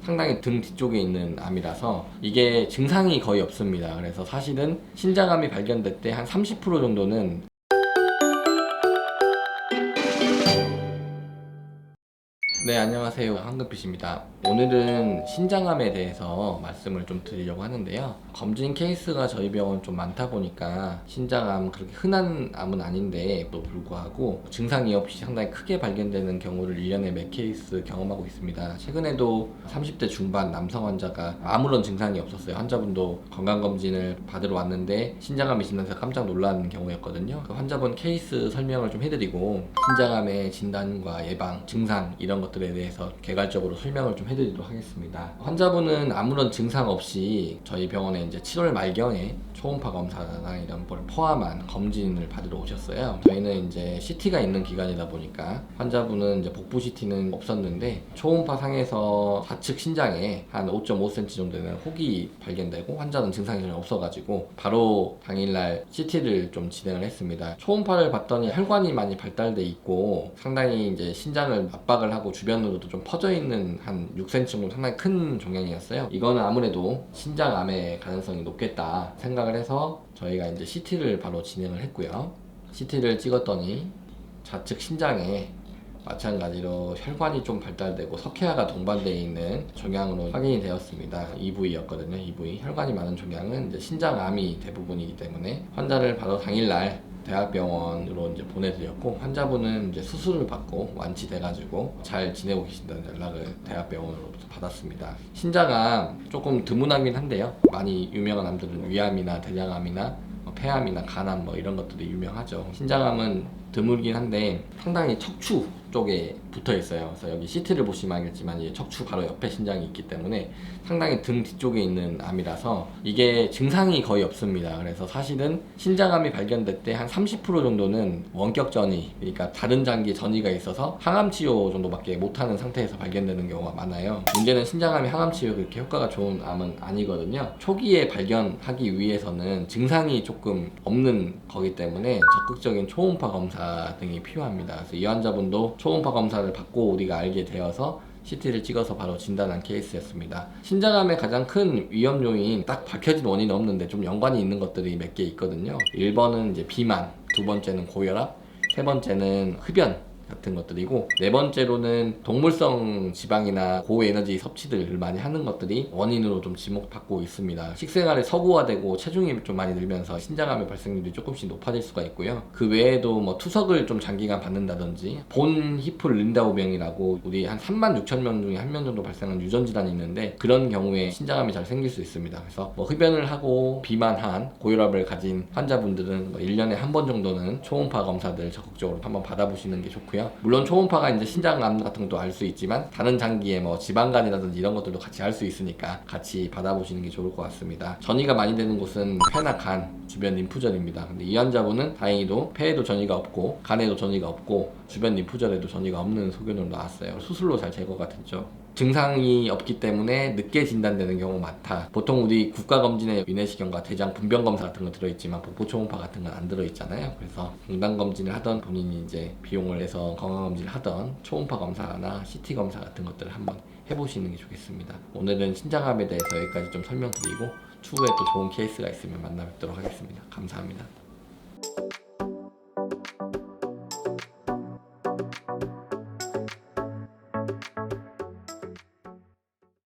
상당히 등 뒤쪽에 있는 암이라서 이게 증상이 거의 없습니다. 그래서 사실은 신장암이 발견될 때 한 30% 정도는 네, 안녕하세요. 황금빛입니다. 오늘은 신장암에 대해서 말씀을 좀 드리려고 하는데요. 검진 케이스가 저희 병원 좀 많다 보니까 신장암 그렇게 흔한 암은 아닌데 또 불구하고 증상이 없이 상당히 크게 발견되는 경우를 1년에 몇 케이스 경험하고 있습니다. 최근에도 30대 중반 남성 환자가 아무런 증상이 없었어요. 환자분도 건강검진을 받으러 왔는데 신장암이 진단해서 깜짝 놀란 경우였거든요. 그 환자분 케이스 설명을 좀 해드리고 신장암의 진단과 예방, 증상 이런 것들에 대해서 개괄적으로 설명을 좀 해드리도록 하겠습니다. 환자분은 아무런 증상 없이 저희 병원에 이제 7월 말경에 초음파 검사나 이런 걸 포함한 검진을 받으러 오셨어요. 저희는 이제 CT가 있는 기간이다 보니까 환자분은 이제 복부 CT는 없었는데 초음파 상에서 좌측 신장에 한 5.5cm 정도 되는 혹이 발견되고 환자는 증상이 전혀 없어가지고 바로 당일날 CT를 좀 진행을 했습니다. 초음파를 봤더니 혈관이 많이 발달돼 있고 상당히 이제 신장을 압박을 하고 주변으로도 좀 퍼져 있는 한 6cm 정도 상당히 큰 종양이었어요. 이거는 아무래도 신장암의 가능성이 높겠다 생각을 해서 저희가 이제 CT를 바로 진행을 했고요. CT를 찍었더니 좌측 신장에 마찬가지로 혈관이 좀 발달되고 석회화가 동반되어 있는 종양으로 확인이 되었습니다. EV였거든요. EV. 혈관이 많은 종양은 이제 신장암이 대부분이기 때문에 환자를 바로 당일날 대학병원으로 이제 보내드렸고 환자분은 이제 수술을 받고 완치돼가지고 잘 지내고 계신다는 연락을 대학병원으로부터 받았습니다. 신장암 조금 드문하긴 한데요. 많이 유명한 암들은 위암이나 대장암이나 폐암이나 간암 뭐 이런 것들이 유명하죠. 신장암은 드물긴 한데 상당히 척추 쪽에 붙어 있어요. 그래서 여기 CT를 보시면 알겠지만 이 척추 바로 옆에 신장이 있기 때문에 상당히 등 뒤쪽에 있는 암이라서 이게 증상이 거의 없습니다. 그래서 사실은 신장암이 발견될 때 한 30% 정도는 원격 전이, 그러니까 다른 장기에 전이가 있어서 항암 치료 정도밖에 못하는 상태에서 발견되는 경우가 많아요. 문제는 신장암이 항암 치료에 그렇게 효과가 좋은 암은 아니거든요. 초기에 발견하기 위해서는 증상이 조금 없는 거기 때문에 적극적인 초음파 검사 등이 필요합니다. 그래서 이 환자분도 초음파 검사를 받고 우리가 알게 되어서 CT를 찍어서 바로 진단한 케이스였습니다. 신장암의 가장 큰 위험 요인, 딱 밝혀진 원인은 없는데 좀 연관이 있는 것들이 몇 개 있거든요. 1번은 이제 비만, 두 번째는 고혈압, 세 번째는 흡연 같은 것들이고, 네 번째로는 동물성 지방이나 고에너지 섭취들을 많이 하는 것들이 원인으로 좀 지목받고 있습니다. 식생활이 서구화되고 체중이 좀 많이 늘면서 신장암의 발생률이 조금씩 높아질 수가 있고요. 그 외에도 뭐 투석을 좀 장기간 받는다든지 본 히플 린다우병이라고 우리 한 36,000명 중에 1명 정도 발생하는 유전질환이 있는데 그런 경우에 신장암이 잘 생길 수 있습니다. 그래서 뭐 흡연을 하고 비만한 고혈압을 가진 환자분들은 뭐 1년에 한 번 정도는 초음파 검사들 적극적으로 한번 받아보시는 게 좋고요. 물론 초음파가 이제 신장암 같은 것도 알 수 있지만 다른 장기에 뭐 지방간이라든지 이런 것들도 같이 알 수 있으니까 같이 받아보시는 게 좋을 것 같습니다. 전이가 많이 되는 곳은 폐나 간, 주변 림프절입니다. 근데 이 환자분은 다행히도 폐에도 전이가 없고 간에도 전이가 없고 주변 림프절에도 전이가 없는 소견으로 나왔어요. 수술로 잘 제거가 됐죠. 증상이 없기 때문에 늦게 진단되는 경우가 많다. 보통 우리 국가검진에 위내시경과 대장 분변검사 같은 거 들어있지만 복부 초음파 같은 건 안 들어있잖아요. 그래서 건강검진을 하던 본인이 이제 비용을 내서 건강검진을 하던 초음파 검사나 CT 검사 같은 것들을 한번 해보시는 게 좋겠습니다. 오늘은 신장암에 대해서 여기까지 좀 설명드리고 추후에 또 좋은 케이스가 있으면 만나 뵙도록 하겠습니다. 감사합니다.